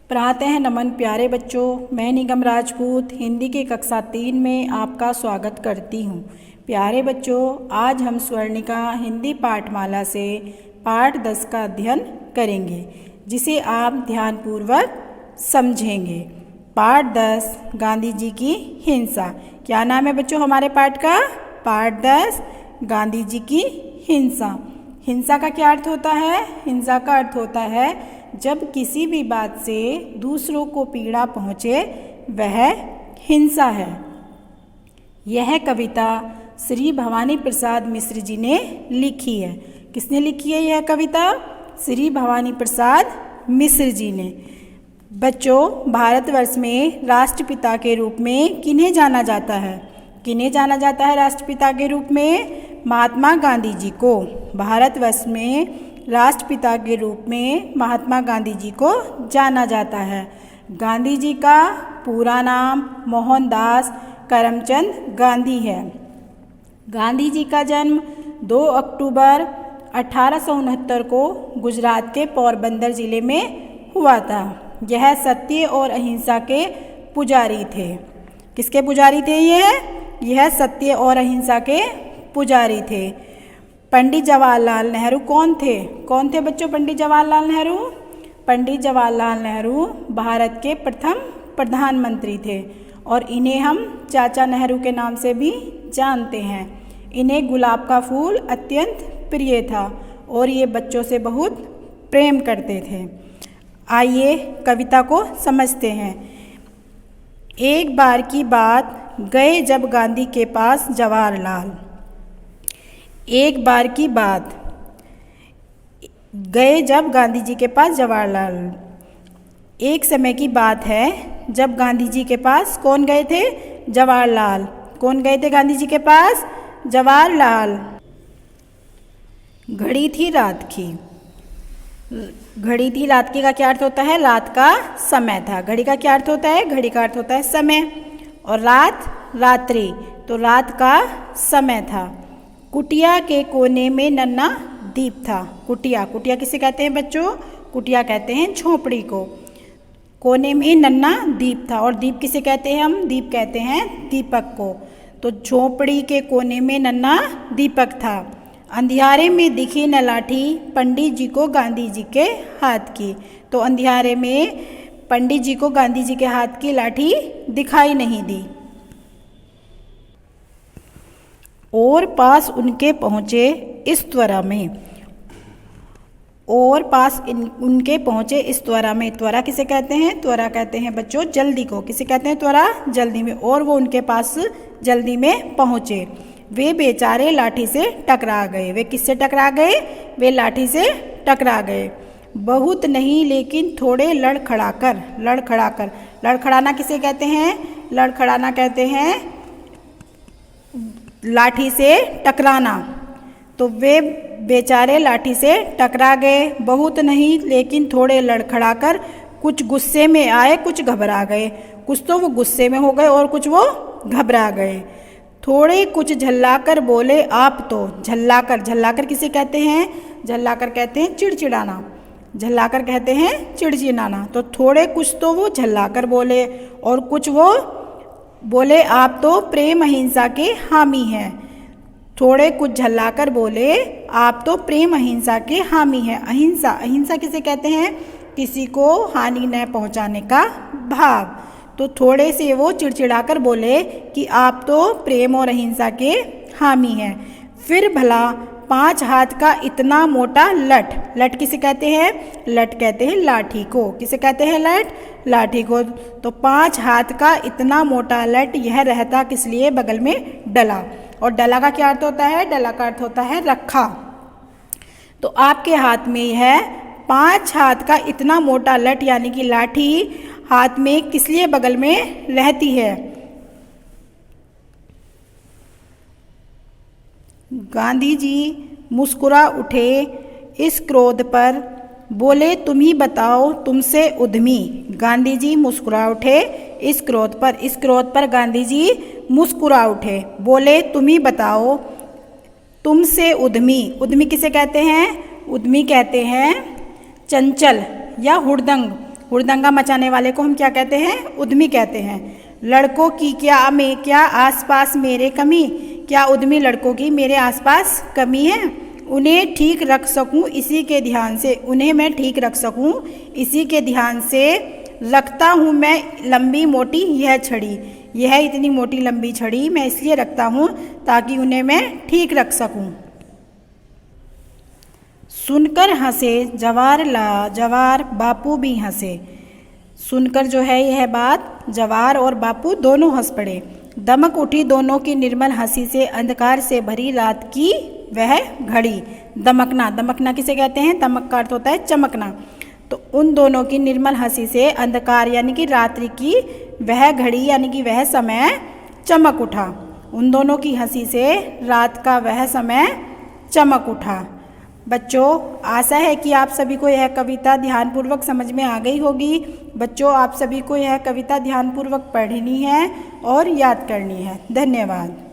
प्रातः नमन प्यारे बच्चों, मैं निगम राजपूत हिंदी की कक्षा 3 में आपका स्वागत करती हूँ। प्यारे बच्चों, आज हम स्वर्णिका हिंदी पाठमाला से पाठ 10 का अध्ययन करेंगे, जिसे आप ध्यानपूर्वक समझेंगे। पाठ 10 गांधी जी की हिंसा। क्या नाम है बच्चों हमारे पाठ का? पाठ 10 गांधी जी की हिंसा। हिंसा का क्या अर्थ होता है? हिंसा का अर्थ होता है जब किसी भी बात से दूसरों को पीड़ा पहुँचे, वह हिंसा है। यह कविता श्री भवानी प्रसाद मिश्र जी ने लिखी है। किसने लिखी है यह कविता? श्री भवानी प्रसाद मिश्र जी ने। बच्चों, भारतवर्ष में राष्ट्रपिता के रूप में किन्हें जाना जाता है? किन्हें जाना जाता है राष्ट्रपिता के रूप में? महात्मा गांधी जी को। भारतवर्ष में राष्ट्रपिता के रूप में महात्मा गांधी जी को जाना जाता है। गांधी जी का पूरा नाम मोहनदास करमचंद गांधी है। गांधी जी का जन्म 2 अक्टूबर 1869 को गुजरात के पोरबंदर जिले में हुआ था। यह सत्य और अहिंसा के पुजारी थे। किसके पुजारी थे यह सत्य और अहिंसा के पुजारी थे। पंडित जवाहरलाल नेहरू कौन थे? कौन थे बच्चों पंडित जवाहरलाल नेहरू? पंडित जवाहरलाल नेहरू भारत के प्रथम प्रधानमंत्री थे और इन्हें हम चाचा नेहरू के नाम से भी जानते हैं। इन्हें गुलाब का फूल अत्यंत प्रिय था और ये बच्चों से बहुत प्रेम करते थे। आइए कविता को समझते हैं। एक बार की बात, गए जब गांधी के पास जवाहरलाल। एक बार की बात, गए जब गांधी जी के पास जवाहरलाल। एक समय की बात है जब गांधी जी के पास कौन गए थे? जवाहरलाल। कौन गए थे गांधी जी के पास? जवाहरलाल। घड़ी थी रात की। घड़ी थी रात की का क्या अर्थ होता है? रात का समय था। घड़ी का क्या अर्थ होता है? घड़ी का अर्थ होता है समय। और रात रात्रि, तो रात का समय था। कुटिया के कोने में नन्हा दीप था। कुटिया, कुटिया किसे कहते हैं बच्चों? कुटिया कहते हैं झोपड़ी को। कोने में नन्हा दीप था। और दीप किसे कहते हैं हम? दीप कहते हैं दीपक को। तो झोपड़ी के कोने में नन्हा दीपक था। अंधियारे में दिखी न लाठी पंडित जी को गांधी जी के हाथ की। तो अंधियारे में पंडित जी को गांधी जी के हाथ की लाठी दिखाई नहीं दी। और पास उनके पहुँचे इस त्वरा में। और पास उनके पहुँचे इस त्वरा में। त्वरा किसे कहते हैं? त्वरा कहते हैं बच्चों जल्दी को। किसे कहते हैं त्वरा? जल्दी में। और वो उनके पास जल्दी में पहुँचे। वे बेचारे लाठी से टकरा गए। वे किससे टकरा गए? वे लाठी से टकरा गए। बहुत नहीं लेकिन थोड़े लड़खड़ाकर। लड़खड़ाकर, लड़खड़ाना किसे कहते हैं? लड़खड़ाना कहते हैं लाठी से टकराना। तो वे बेचारे लाठी से टकरा गए। बहुत नहीं लेकिन थोड़े लड़खड़ाकर, कुछ गुस्से में आए कुछ घबरा गए। कुछ तो वो गुस्से में हो गए और कुछ वो घबरा गए। थोड़े कुछ झल्लाकर बोले आप तो। झल्लाकर, झल्लाकर किसे कहते हैं? झल्लाकर कहते हैं चिड़चिड़ाना। झल्लाकर कहते हैं चिड़चिड़ाना। तो थोड़े कुछ तो वो झल्लाकर बोले और कुछ वो बोले आप तो प्रेम अहिंसा के हामी हैं। थोड़े कुछ झल्लाकर बोले आप तो प्रेम अहिंसा के हामी हैं। अहिंसा, अहिंसा किसे कहते हैं? किसी को हानि न पहुंचाने का भाव। तो थोड़े से वो चिड़चिड़ाकर बोले कि आप तो प्रेम और अहिंसा के हामी हैं। फिर भला 5 हाथ का इतना मोटा लठ। लठ किसे कहते हैं? लठ कहते हैं लाठी को। किसे कहते हैं? लठ, लाठी को। तो 5 हाथ का इतना मोटा लठ, यह रहता किस लिए? बगल में डला। और डला का क्या अर्थ होता है? डला का अर्थ होता है रखा। तो आपके हाथ में यह 5 हाथ का इतना मोटा लठ यानी कि लाठी हाथ में किस लिए बगल में रहती है? गांधी जी मुस्कुरा उठे इस क्रोध पर, बोले तुम ही बताओ तुमसे उद्यमी। गांधी जी मुस्कुरा उठे इस क्रोध पर। इस क्रोध पर गांधी जी मुस्कुरा उठे, बोले तुम ही बताओ तुमसे उद्यमी। उद्यमी किसे कहते हैं? उद्यमी कहते हैं चंचल या हुड़दंग। हुड़दंगा मचाने वाले को हम क्या कहते हैं? उद्यमी कहते हैं। लड़कों की क्या आसपास मेरे कमी, क्या उद्यमी लड़कों की मेरे आसपास कमी है? उन्हें ठीक रख सकूं इसी के ध्यान से, उन्हें मैं ठीक रख सकूं इसी के ध्यान से रखता हूं मैं लंबी मोटी यह छड़ी। यह इतनी मोटी लंबी छड़ी मैं इसलिए रखता हूं ताकि उन्हें मैं ठीक रख सकूं। सुनकर हंसे जवार बापू भी हंसे। सुनकर जो है यह बात जवार और बापू दोनों हंस पड़े। दमक उठी दोनों की निर्मल हंसी से अंधकार से भरी रात की वह घड़ी। दमकना किसे कहते हैं? दमक का अर्थ होता है चमकना। तो उन दोनों की निर्मल हंसी से अंधकार यानी कि रात्रि की वह घड़ी यानी कि वह समय चमक उठा। उन दोनों की हंसी से रात का वह समय चमक उठा। बच्चों, आशा है कि आप सभी को यह कविता ध्यानपूर्वक समझ में आ गई होगी। बच्चों, आप सभी को यह कविता ध्यानपूर्वक पढ़नी है और याद करनी है। धन्यवाद।